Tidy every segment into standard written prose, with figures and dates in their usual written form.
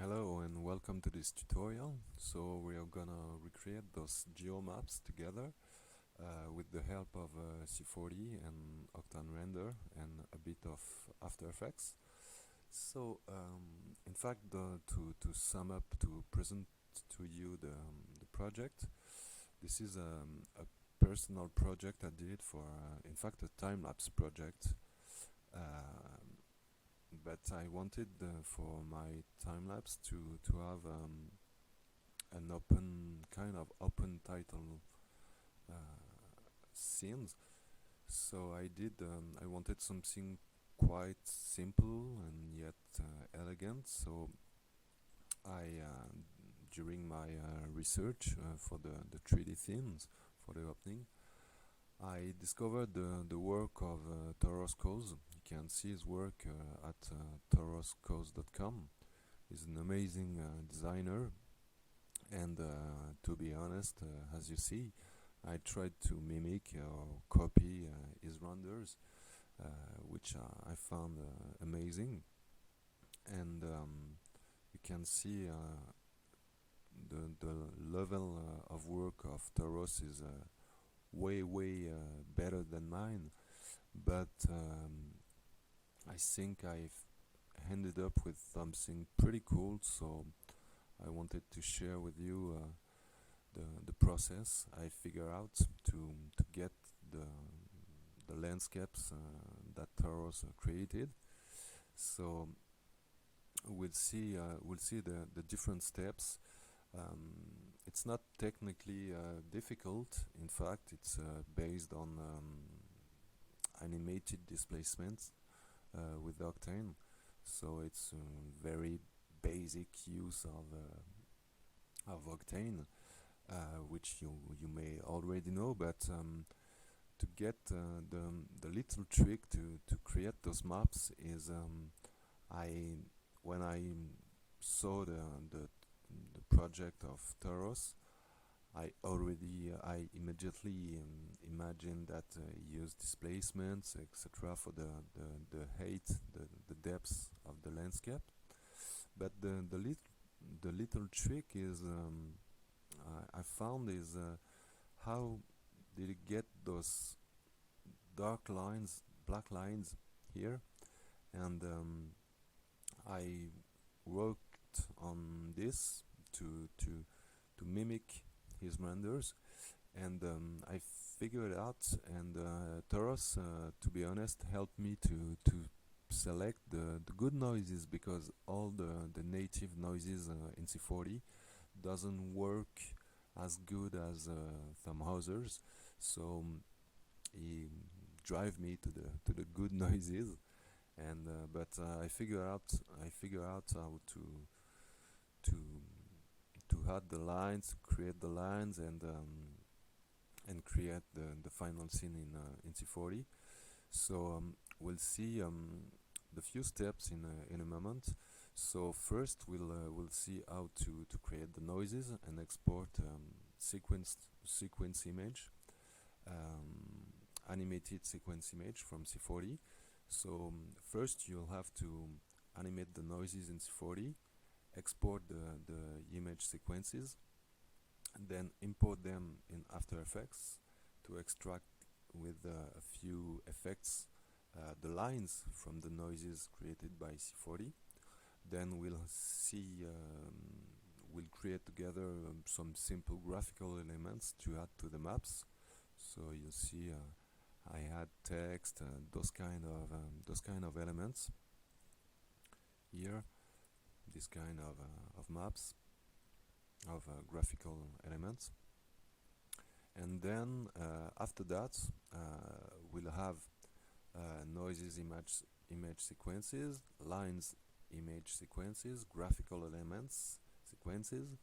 Hello and welcome to this tutorial. So we are gonna recreate those geomaps together with the help of C40 and Octane Render and a bit of After Effects. So in fact, to sum up, to present to you the project, this is a personal project I did for, in fact, a time-lapse project. But I wanted for my time lapse to have an open kind of open title scenes. So I wanted something quite simple and yet elegant. So I during my research for the 3D themes for the opening, I discovered the work of Toros Coase. You can see his work at toroscoase.com. He's an amazing designer, and to be honest, as you see, I tried to mimic or copy his renders, which I found amazing. And you can see the level of work of Toros is way better than mine, but I think I've ended up with something pretty cool, so I wanted to share with you the process I figure out to get the the landscapes that Toros created. So we'll see the different steps. It's not technically difficult. In fact, it's based on animated displacements with Octane. So it's very basic use of Octane, which you may already know. But to get the little trick to create those maps is I when I saw the project of Taros, I immediately imagined that use displacements, etc., for the height, the depth of the landscape. But the little trick is I found is how did it get those dark lines, black lines here, and I worked on this to mimic his renders, and I figured out, and Taros, to be honest, helped me to select the good noises, because all the native noises in C40 doesn't work as good as some others, so he drive me to the good noises, and but I figure out how to add the lines, create the lines, and create the final scene in C40. So we'll see the few steps in a moment. So first we'll see how to create the noises and export sequence image, animated sequence image from C40. So first you'll have to animate the noises in C40, export the image sequences, and then import them in After Effects to extract with a few effects the lines from the noises created by C40. Then we'll create together some simple graphical elements to add to the maps. So you'll see I add text and those kind of elements here. This kind of maps of graphical elements, and then after that we'll have noises image sequences, lines image sequences, graphical elements sequences.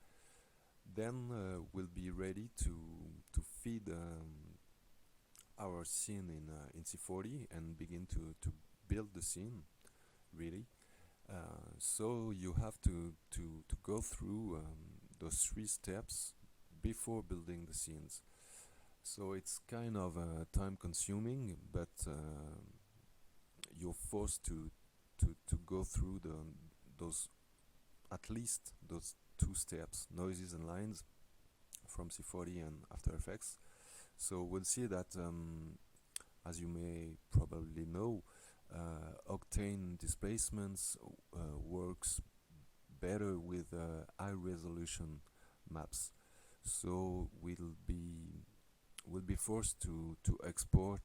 Then we'll be ready to feed our scene in C40 and begin to build the scene, really. So you have to go through those 3 steps before building the scenes. So it's kind of time consuming, but you're forced to go through those at least those two steps, noises and lines, from C40 and After Effects. So we'll see that, as you may probably know, octane displacements works better with high resolution maps. So we'll be forced to export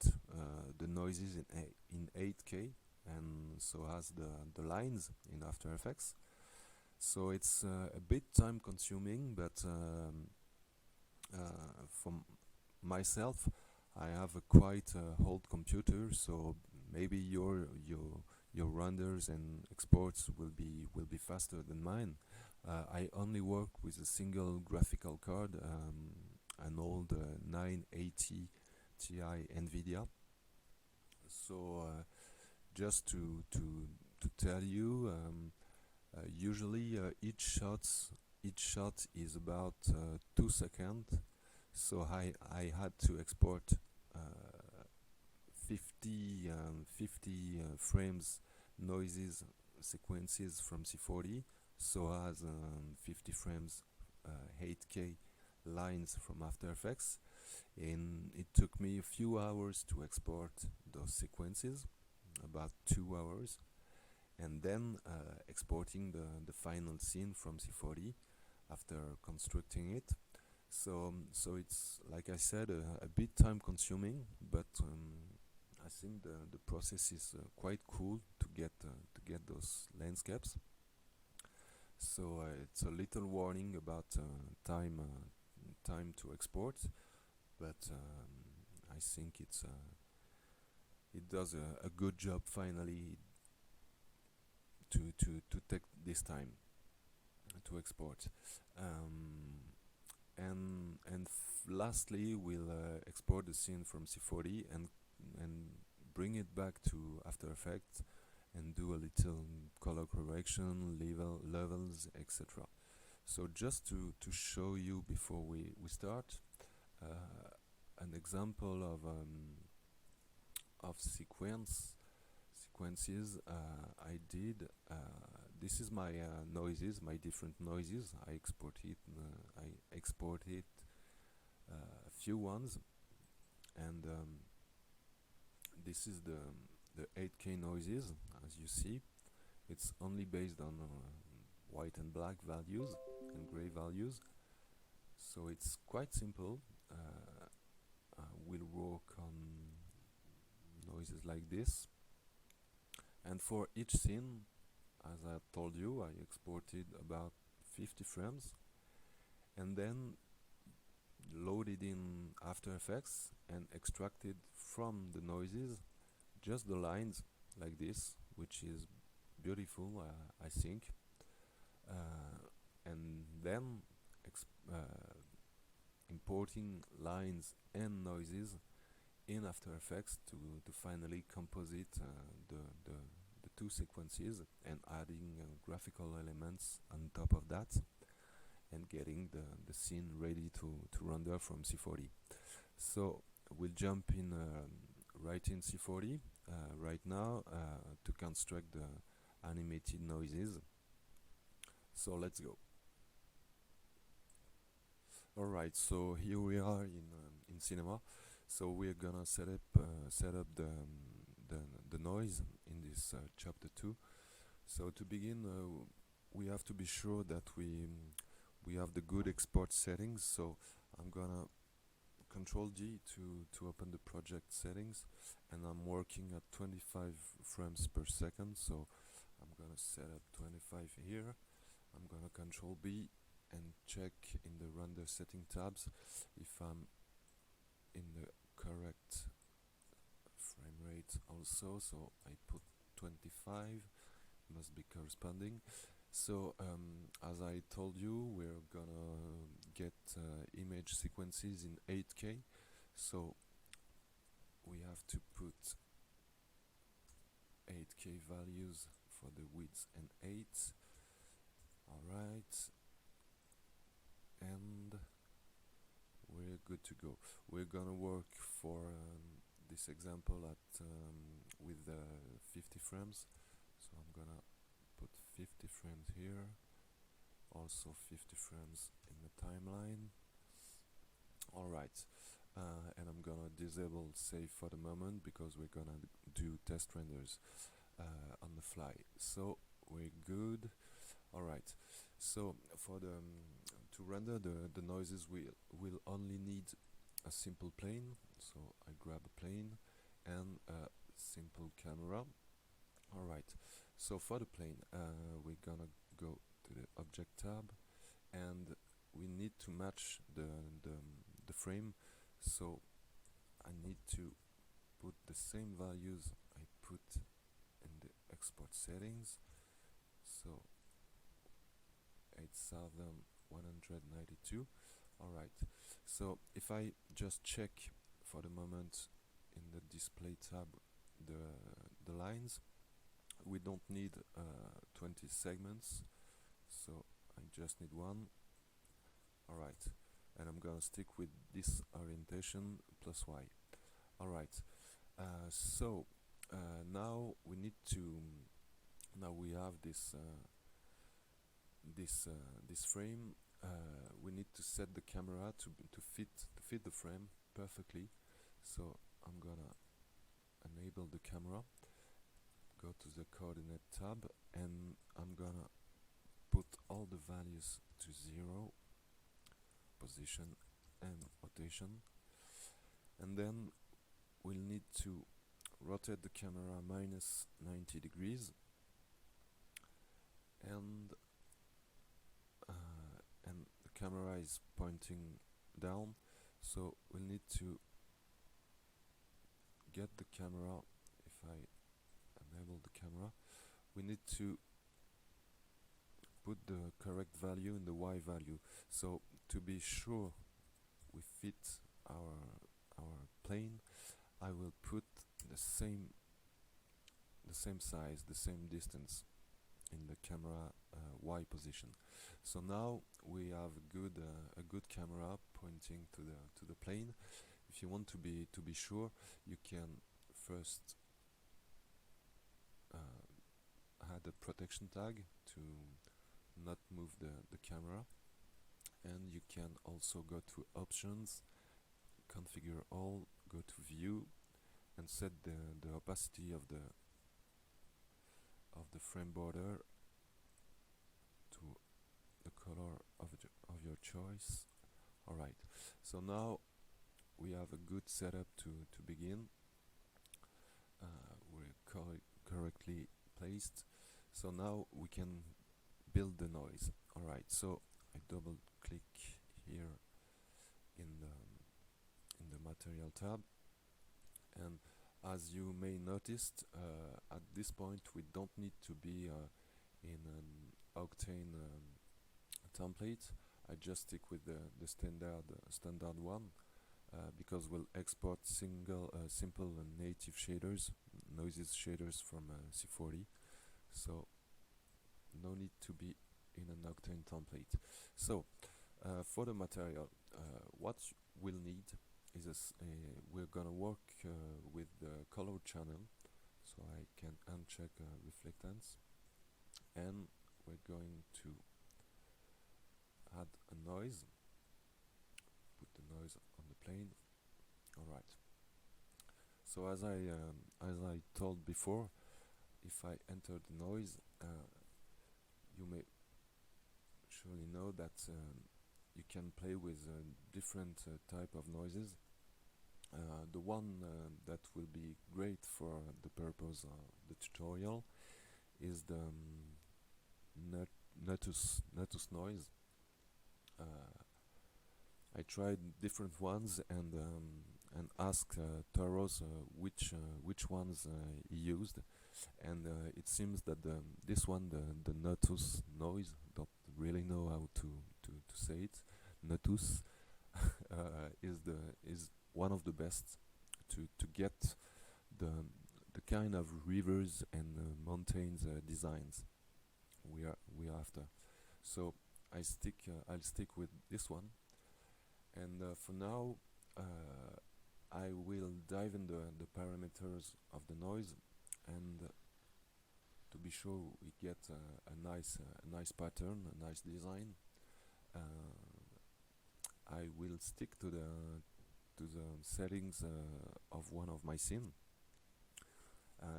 the noises in 8K, and so as the lines in After Effects. So it's a bit time consuming, but for myself, I have a quite old computer, so maybe your renders and exports will be faster than mine. I only work with a single graphical card, an old 980 Ti NVIDIA. So just to tell you, usually each shot is about 2 seconds. So I had to export 50 frames noises sequences from C40, so as 50 frames 8K lines from After Effects, and it took me a few hours to export those sequences, about 2 hours, and then exporting the final scene from C40 after constructing it. So it's, like I said, a bit time consuming, but I think the process is quite cool to get those landscapes. So it's a little warning about time to export, but I think it does a good job finally to take this time to export. And lastly, we'll export the scene from C40 and bring it back to After Effects and do a little color correction, levels, etc. So just to show you before we start, an example of sequences I did. This is my noises, my different noises. I exported a few ones, and this is the 8K noises. As you see, it's only based on white and black values and gray values, so it's quite simple. We'll work on noises like this, and for each scene, as I told you, I exported about 50 frames and then loaded in After Effects and extracted from the noises just the lines like this, which is beautiful, I think. And then importing lines and noises in After Effects to finally composite the two sequences and adding graphical elements on top of that and getting the scene ready to render from C40. So we'll jump in right in C40 right now to construct the animated noises. So let's go. Alright, so here we are in Cinema. So we're gonna set up the noise in this chapter 2. So to begin, we have to be sure that we have the good export settings. So I'm gonna Control G to open the project settings, and I'm working at 25 frames per second. So I'm gonna set up 25 here. I'm gonna Control B and check in the render setting tabs if I'm in the correct frame rate also. So I put 25, must be corresponding. So as I told you, we're gonna get image sequences in 8K, so we have to put 8K values for the width and 8. Alright, and we're good to go. We're gonna work for this example at with 50 frames, so I'm gonna put 50 frames here also 50 frames in the timeline. Alright, and I'm gonna disable save for the moment because we're gonna do test renders on the fly. So we're good. Alright, so for the to render the noises, we'll only need a simple plane. So I grab a plane and a simple camera. Alright, so for the plane, we're gonna go to the object tab, and we need to match the frame. So I need to put the same values I put in the export settings. So 8192. Alright, so if I just check for the moment in the display tab the lines, we don't need 20 segments, so I just need one. Alright, and I'm gonna stick with this orientation plus Y. Alright, so now we need to, now we have this this frame. We need to set the camera to fit the frame perfectly. So I'm gonna enable the camera, go to the coordinate tab, and I'm gonna put all the values to 0, position and rotation, and then we'll need to rotate the camera minus 90 degrees, and the camera is pointing down, so we'll need to get the camera. If I enable the camera, we need to put the correct value in the Y value. So to be sure we fit our plane, I will put the same size, the same distance in the camera Y position. So now we have a good camera pointing to the plane. If you want to be sure, you can first add a protection tag to not move the camera, and you can also go to options, configure all, go to view, and set the opacity of the frame border to the color of your choice. Alright, so now we have a good setup to begin. We're correctly placed, so now we can build the noise. Alright, so I double click here in the material tab, and as you may notice, at this point we don't need to be in an Octane template. I just stick with the standard one, because we'll export simple and native shaders, noises shaders from C40, so no need to be in an Octane template. So for the material, what we'll need is we're gonna work with the color channel, so I can uncheck reflectance, and we're going to add a noise, put the noise on the plane. Alright, so as I told before, if I enter the noise, you may surely know that you can play with different type of noises. The one that will be great for the purpose of the tutorial is the Natus noise. I tried different ones and asked Taros which ones he used, and it seems that this one, the Natus noise, don't really know how to say it. Natus is one of the best to get the kind of rivers and mountains designs we are after. So I'll stick with this one, and for now I will dive in the parameters of the noise and to be sure we get a nice pattern, a nice design. I will stick to the settings of one of my scene.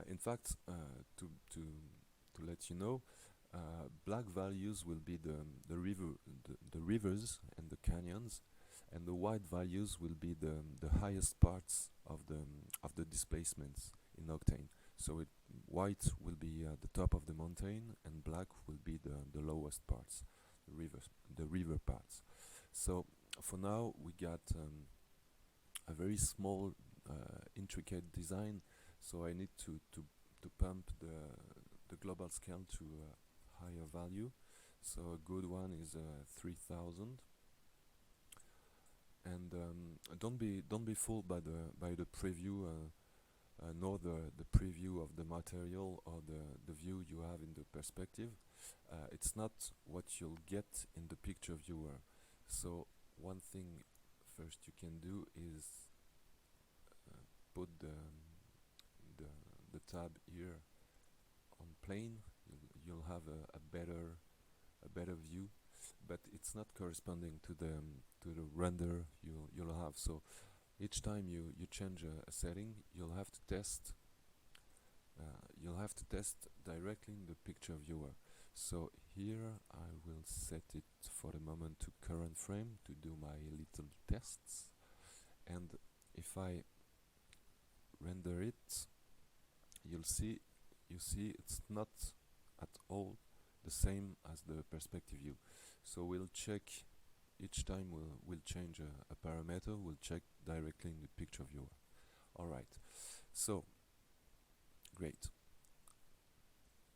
In fact, to let you know, black values will be the rivers and the canyons, and the white values will be the highest parts of the displacements in Octane. So white will be the top of the mountain, and black will be the lowest parts, the river parts. So for now, we got a very small, intricate design. So I need to pump the global scale to a higher value. So a good one is 3000. And don't be fooled by the preview, nor the preview of the material or the view you have in the perspective. It's not what you'll get in the picture viewer. So one thing first you can do is put the tab here on plane. You'll have a better view, but it's not corresponding to the render you'll have. So each time you change a setting, you'll have to test. You'll have to test directly in the picture viewer. So here I will set it for the moment to current frame to do my little tests. And if I render it, you see it's not at all the same as the perspective view. So we'll check each time we'll change a parameter, we'll check directly in the picture viewer. Alright, so great.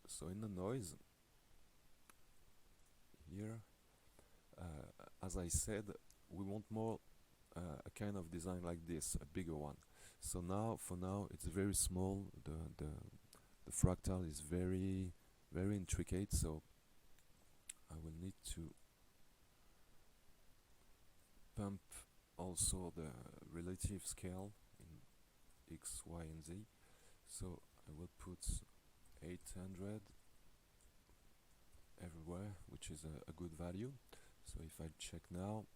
So in the noise here, as I said, we want more a kind of design like this, a bigger one. So now, for now, it's very small. The fractal is very intricate. So I will need to pump also the relative scale in X, Y, and Z. So I will put 800 everywhere, which is a good value. So if I check now,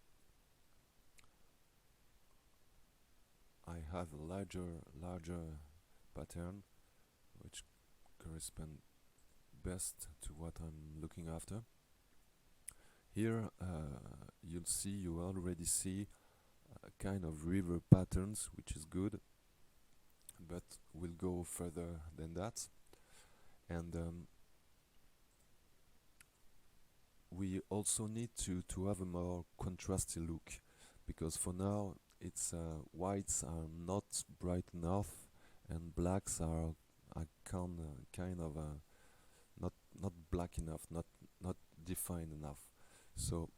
I have a larger pattern, which correspond best to what I'm looking after. Here you already see a kind of river patterns, which is good, but we'll go further than that. And we also need to have a more contrasty look, because for now it's whites are not bright enough and blacks are kind of not black enough, not defined enough. So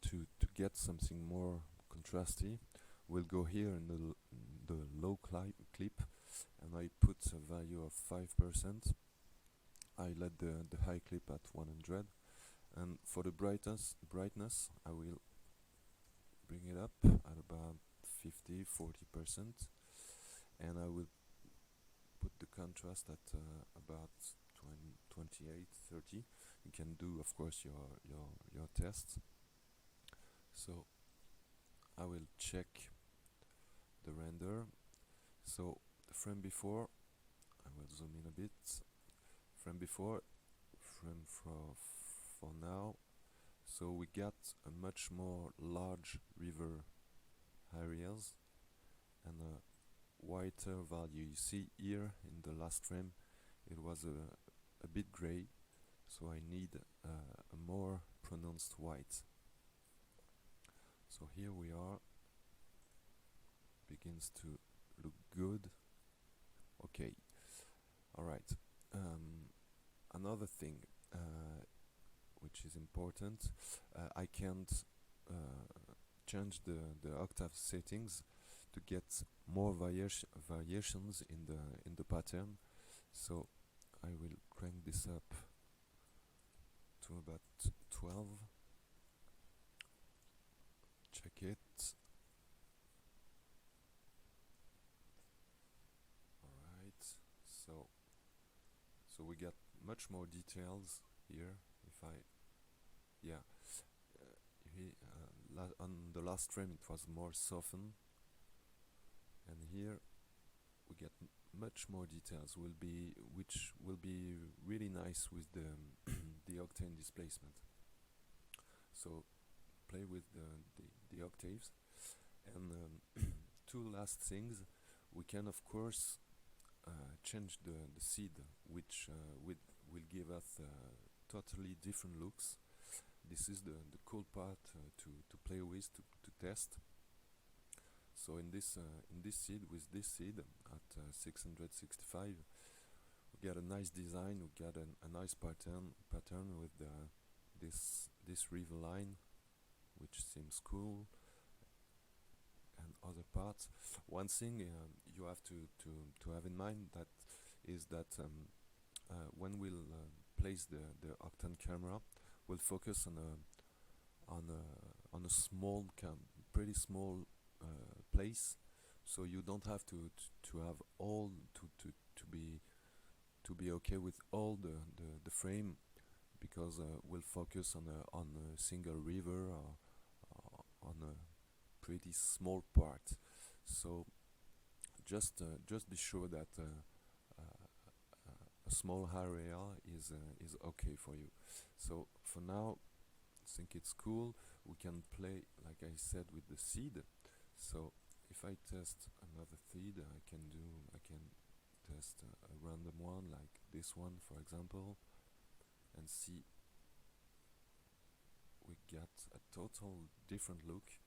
to get something more contrasty, we'll go here in the low clip, and I put a value of 5%. I let the high clip at 100, and for the brightness I will bring it up at about 50-40%, and I will put the contrast at about 28-30. You can do, of course, your tests. So I will check the render. So the frame before, I will zoom in a bit. Frame before, frame for now. So we got a much more large river areas and a whiter value. You see here in the last frame it was a bit gray, so I need a more pronounced white. So here we are, begins to look good. Okay, alright. Another thing which is important, I can't change the octave settings to get more variations in the pattern. So I will crank this up to about 12. Check it. Alright, so we got much more details here. If I, yeah, on the last frame it was more softened, and here we get much more details. Which will be really nice with the the octane displacement. So play with the octaves, and two last things. We can of course change the seed, which will give us totally different looks. This is the cool part to play with, to test. So in this seed, with this seed at 665, we get a nice design. We get a nice pattern with this river line, which seems cool, and other parts. One thing you have to have in mind that is that when we'll place the Octane camera, we'll focus on a small pretty small place, so you don't have to have all to be okay with all the frame, because we'll focus on a single river or on a pretty small part. So just be sure that a small area is okay for you. So for now, I think it's cool. We can play, like I said, with the seed. So if I test another seed, I can test a random one like this one, for example, and see we get a total different look,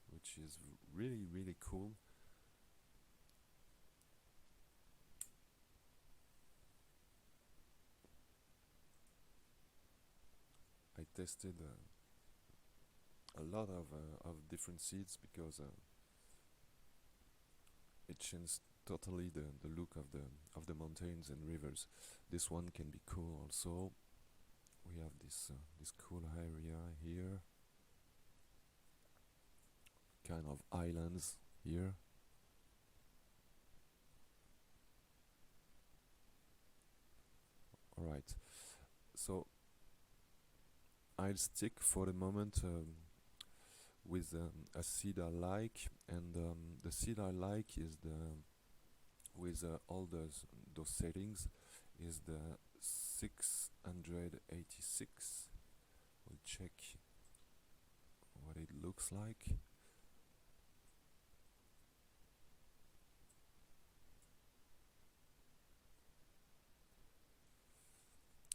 which is really cool. I tested a lot of different seeds because it changes totally the look of the mountains and rivers. This one can be cool also. We have this cool area here, kind of islands here. Alright, so I'll stick for the moment with a seed I like, and the seed I like is with all those settings, is the 686. We'll check what it looks like.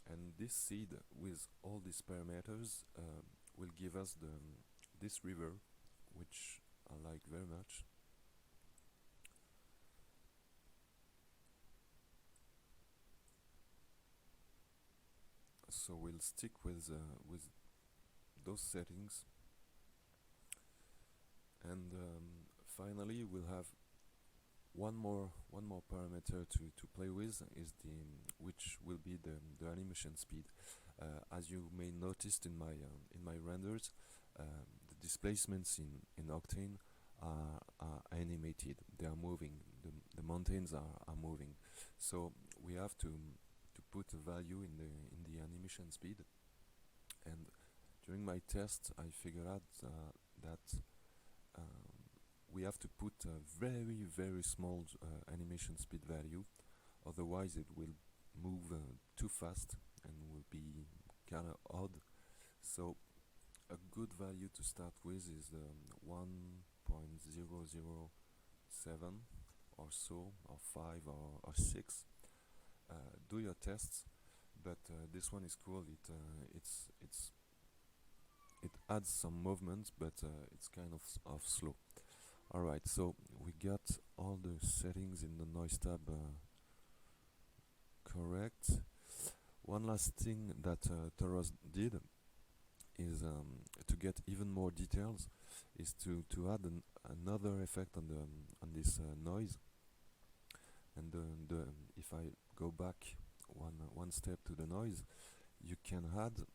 And this seed with all these parameters will give us this river, which I like very much. So we'll stick with those settings, and finally we'll have one more parameter to play with, is which will be the animation speed. As you may noticed in my renders, the displacements in Octane are animated. They are moving. The mountains are moving. So we have to put a value in the animation speed. And during my test, I figured out that we have to put a very small animation speed value, otherwise it will move too fast and will be kind of odd. So a good value to start with is 1.007 or so, or 5 or 6. Do your tests, but this one is cool. It adds some movement, but it's kind of slow. Alright, so we got all the settings in the noise tab correct. One last thing that Toros did is to get even more details, is to add another effect on this noise. And if I go back one step to the noise, you can add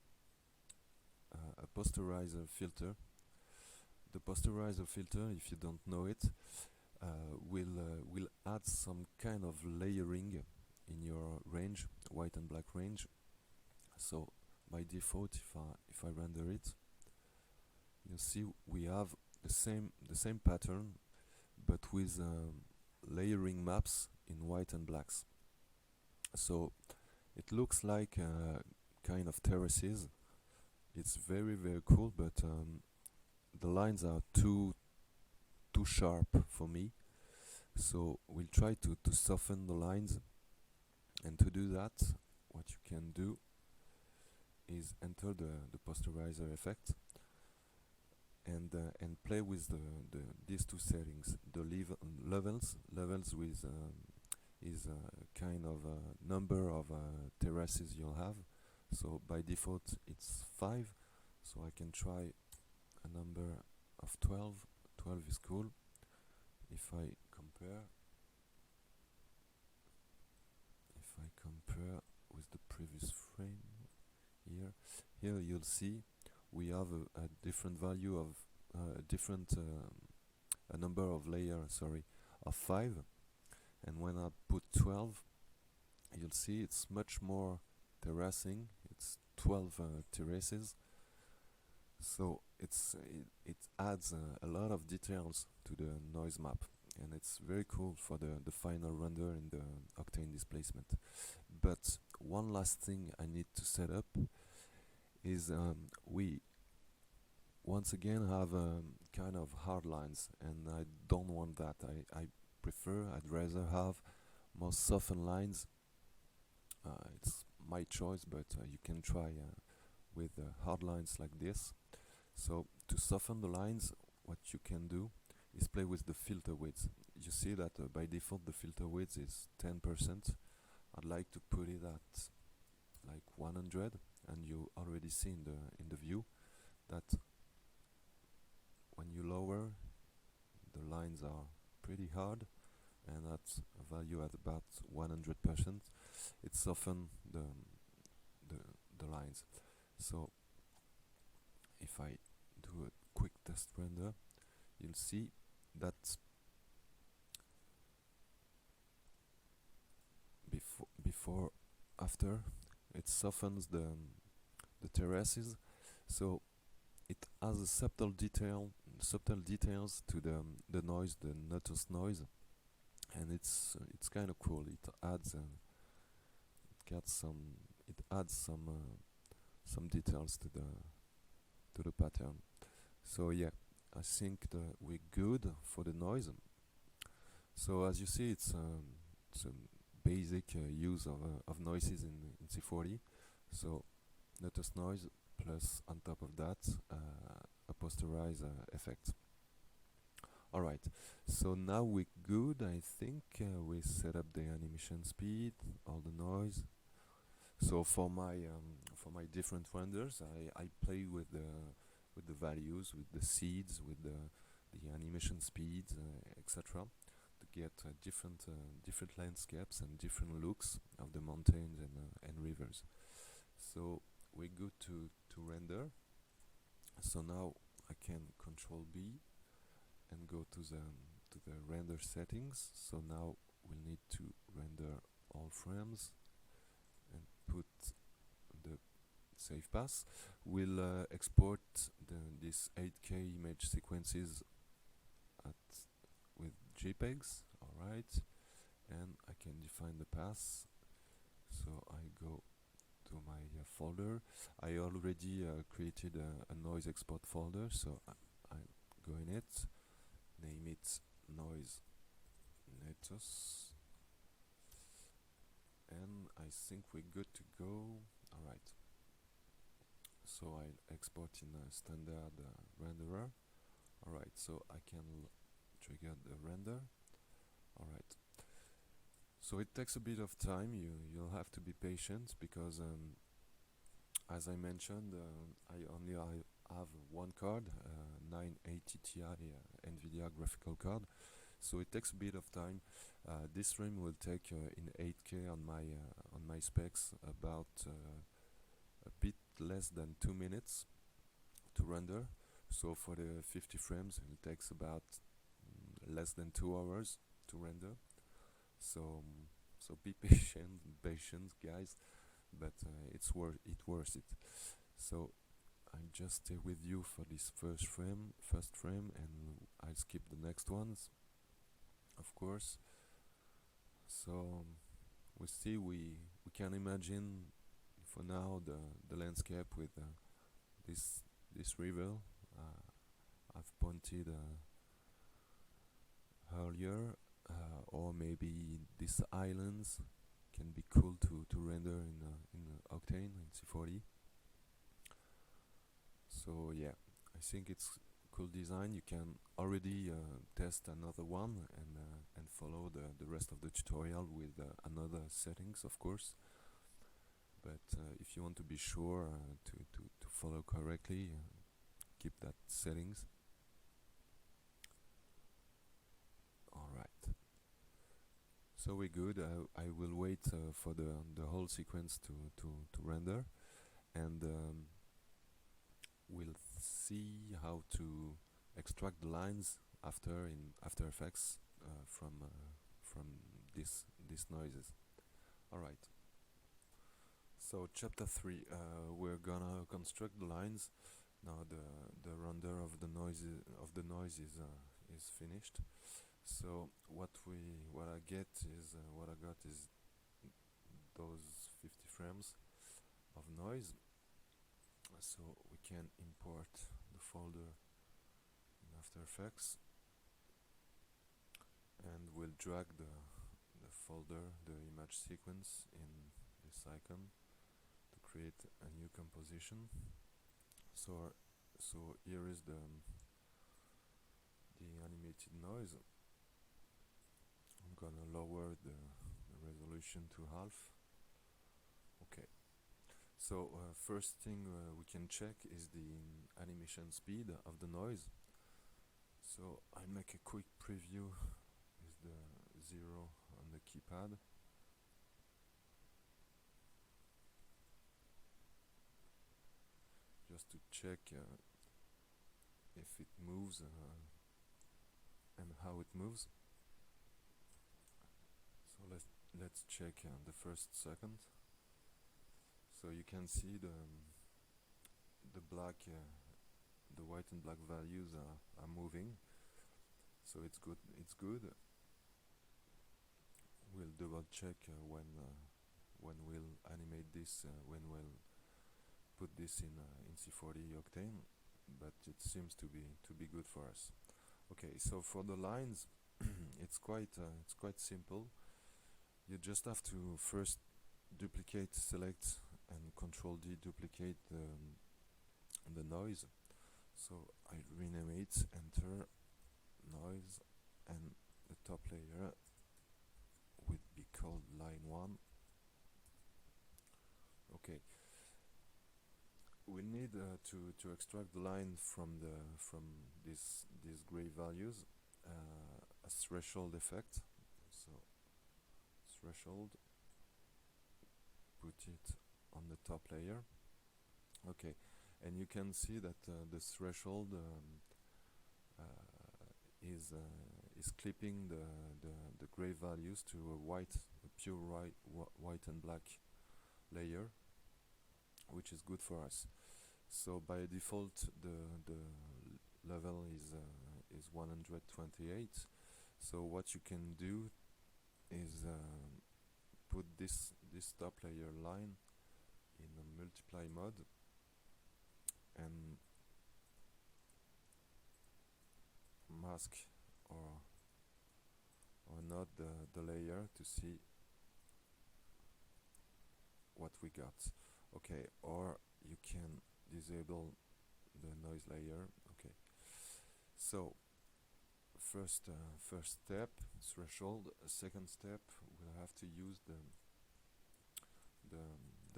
a posterizer filter. The posterizer filter, if you don't know it, will add some kind of layering in your range, white and black range, So by default, if I render it, you see we have the same pattern, but with layering maps in white and blacks. So it looks like kind of terraces. It's very very cool, but the lines are too sharp for me. So we'll try to soften the lines, and to do that, what you can do is enter the posterizer effect and play with these two settings. The levels with is a kind of a number of terraces you'll have. So by default it's 5, so I can try a number of 12. 12 is cool. If I compare with the previous frame here you'll see we have a different value of a number of layers, sorry, of 5, and when I put 12, you'll see it's much more terracing. It's 12 terraces, so it adds a lot of details to the noise map, and it's very cool for the final render in the octane displacement. But one last thing I need to set up is we once again have kind of hard lines, and I don't want that. I'd rather have more softened lines. It's my choice, but you can try with hard lines like this. So to soften the lines, what you can do is play with the filter width. You see that by default the filter width is 10%. I'd like to put it at like 100, and you already see in the view that when you lower, the lines are pretty hard, and at a value at about 100%, it softens the lines. So if I do a quick test render, you'll see that before after it softens the terraces, so it has a subtle details to the noise, the notice noise, and it's kind of cool. It adds some details to the pattern. So yeah, I think that we're good for the noise. So as you see, it's a basic use of noises in C40. So notice noise plus on top of that a posterizer effect. Alright, so now we're good. I think we set up the animation speed, all the noise. So for my different renders, I play with the values, with the seeds, with the animation speeds, etc., to get different landscapes and different looks of the mountains and rivers. So we're good to render. So now I can Control B and go to the render settings. So now we'll need to render all frames and put the save pass. We'll export this 8K image sequences with JPEGs. Alright, and I can define the path. So I go to my folder. I already created a noise export folder, so I go in it, name it noise netos, and I think we're good to go. Alright, so I export in a standard renderer. Alright, so I can trigger the render. Alright, so it takes a bit of time. You'll have to be patient because as I mentioned, I only have one card, 980 Ti NVIDIA graphical card, so it takes a bit of time. This stream will take in 8K on my specs about a bit less than 2 minutes to render. So for the 50 frames, it takes about less than 2 hours to render. So be patient, guys. but it worth it. So I'll just stay with you for this first frame, and I'll skip the next ones, of course. So we see we can imagine for now the landscape with this this river I've pointed earlier, or maybe these islands can be cool to render in Octane in C40. So yeah, I think it's cool design. You can already test another one and follow the rest of the tutorial with another settings, of course. But if you want to be sure to follow correctly, keep that settings. Alright. So we're good. I will wait for the whole sequence to render, and we'll see how to extract the lines after in After Effects from these noises. Alright. So chapter 3, we're gonna construct the lines. Now the render of the noise is finished. So what I get is what I got is those 50 frames of noise. So we can import the folder in After Effects, and we'll drag the folder, the image sequence in this icon to create a new composition. So here is the animated noise. I'm gonna lower the resolution to half. Okay. So first thing we can check is the animation speed of the noise. So I make a quick preview with the 0 on the keypad. Just to check if it moves and how it moves. So let's check the first second. So you can see the black, the white and black values are moving. So it's good. It's good. We'll double check when we'll animate this, when we'll put this in C40 Octane, but it seems to be good for us. Okay, so for the lines, it's quite simple. You just have to first duplicate, select, and Control D duplicate the noise. So I rename it, enter noise, and the top layer would be called line 1. Okay. We need to extract the line from these gray values, a threshold effect. So threshold, put it on the top layer. Okay, and you can see that the threshold is clipping the gray values to a pure white and black layer, which is good for us. So by default the level is 128. So what you can do is put this top layer line in a multiply mode and mask or not the layer to see what we got. Okay, or you can disable the noise layer. Okay, so first step, threshold. Second step, we'll have to use the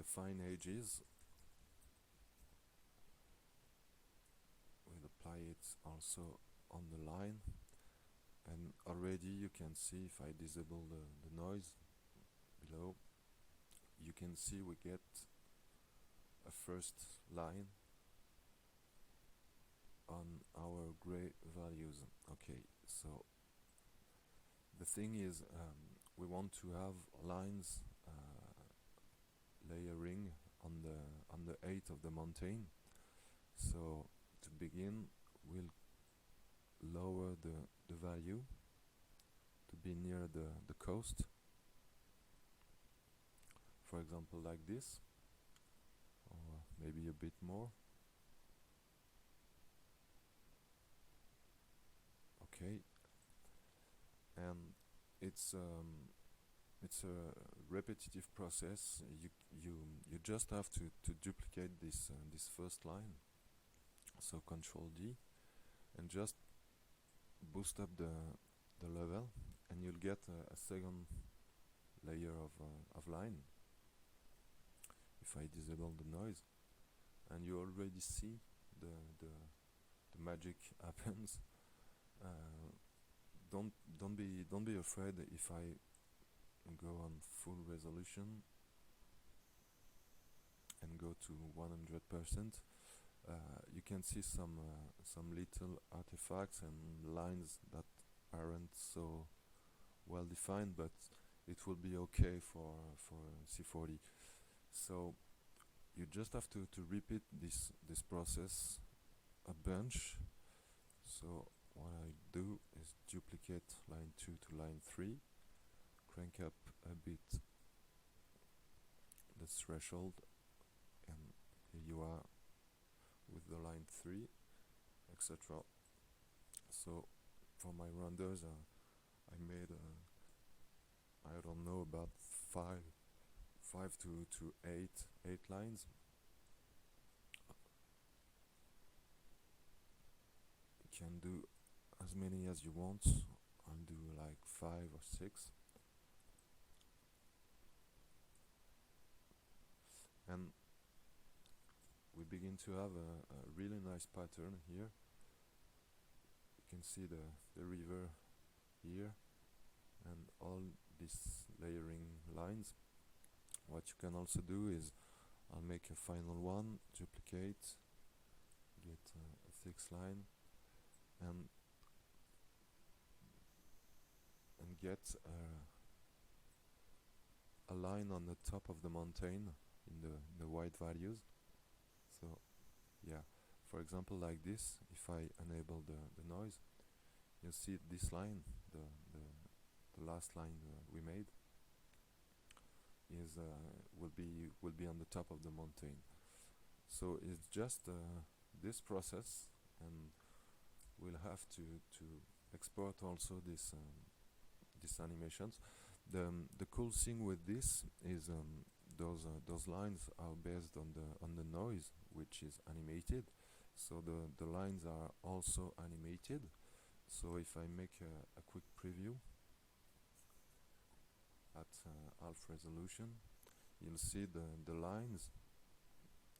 fine edges. We'll apply it also on the line, and already you can see if I disable the noise below, you can see we get a first line on our gray values. Okay, so the thing is we want to have lines layering on the height of the mountain. So to begin, we'll lower the value to be near the coast. For example, like this, or maybe a bit more. Okay, and it's a repetitive process. You just have to duplicate this first line. So Control D, and just boost up the level, and you'll get a second layer of line. If I disable the noise, and you already see the magic happens. Don't be afraid if I go on full resolution and go to 100%. You can see some little artifacts and lines that aren't so well defined, but it will be okay for C40. So you just have to repeat this process a bunch. So what I do is duplicate line 2 to line 3, crank up a bit the threshold, and here you are with the line 3, etc. So for my renders, I made I don't know, about 5 to 8 lines. You can do as many as you want. I'll do like 5 or 6. And we begin to have a really nice pattern here. You can see the river here and all these layering lines. What you can also do is, I'll make a final one, duplicate, get a fixed line, and get a line on the top of the mountain in the white values. So yeah, for example, like this, if I enable the noise, you'll see this line, the last line we made, is will be on the top of the mountain. So it's just this process, and we'll have to export also these animations. The cool thing with this is those lines are based on the noise, which is animated. So the lines are also animated. So if I make a quick preview at half resolution, you'll see the lines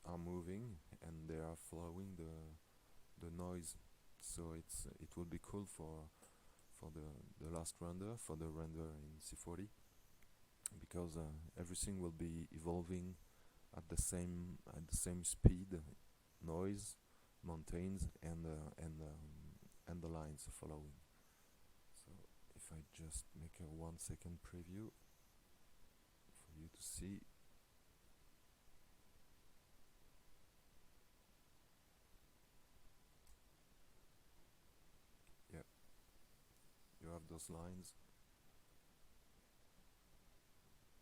are moving and they are following the noise. So it will be cool for the last render, for the render in C40, because everything will be evolving at the same speed, noise, mountains, and the lines following. So if I just make a 1 second preview for you to see. Yep, you have those lines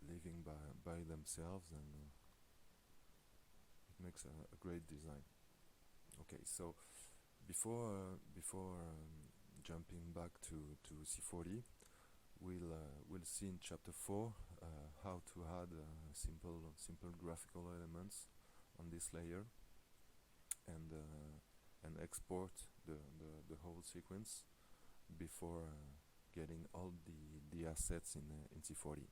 living by themselves, and it makes a great design. Okay, so before jumping back to C40, we'll see in chapter 4 how to add simple graphical elements on this layer, and export the whole sequence before getting all the assets in C40.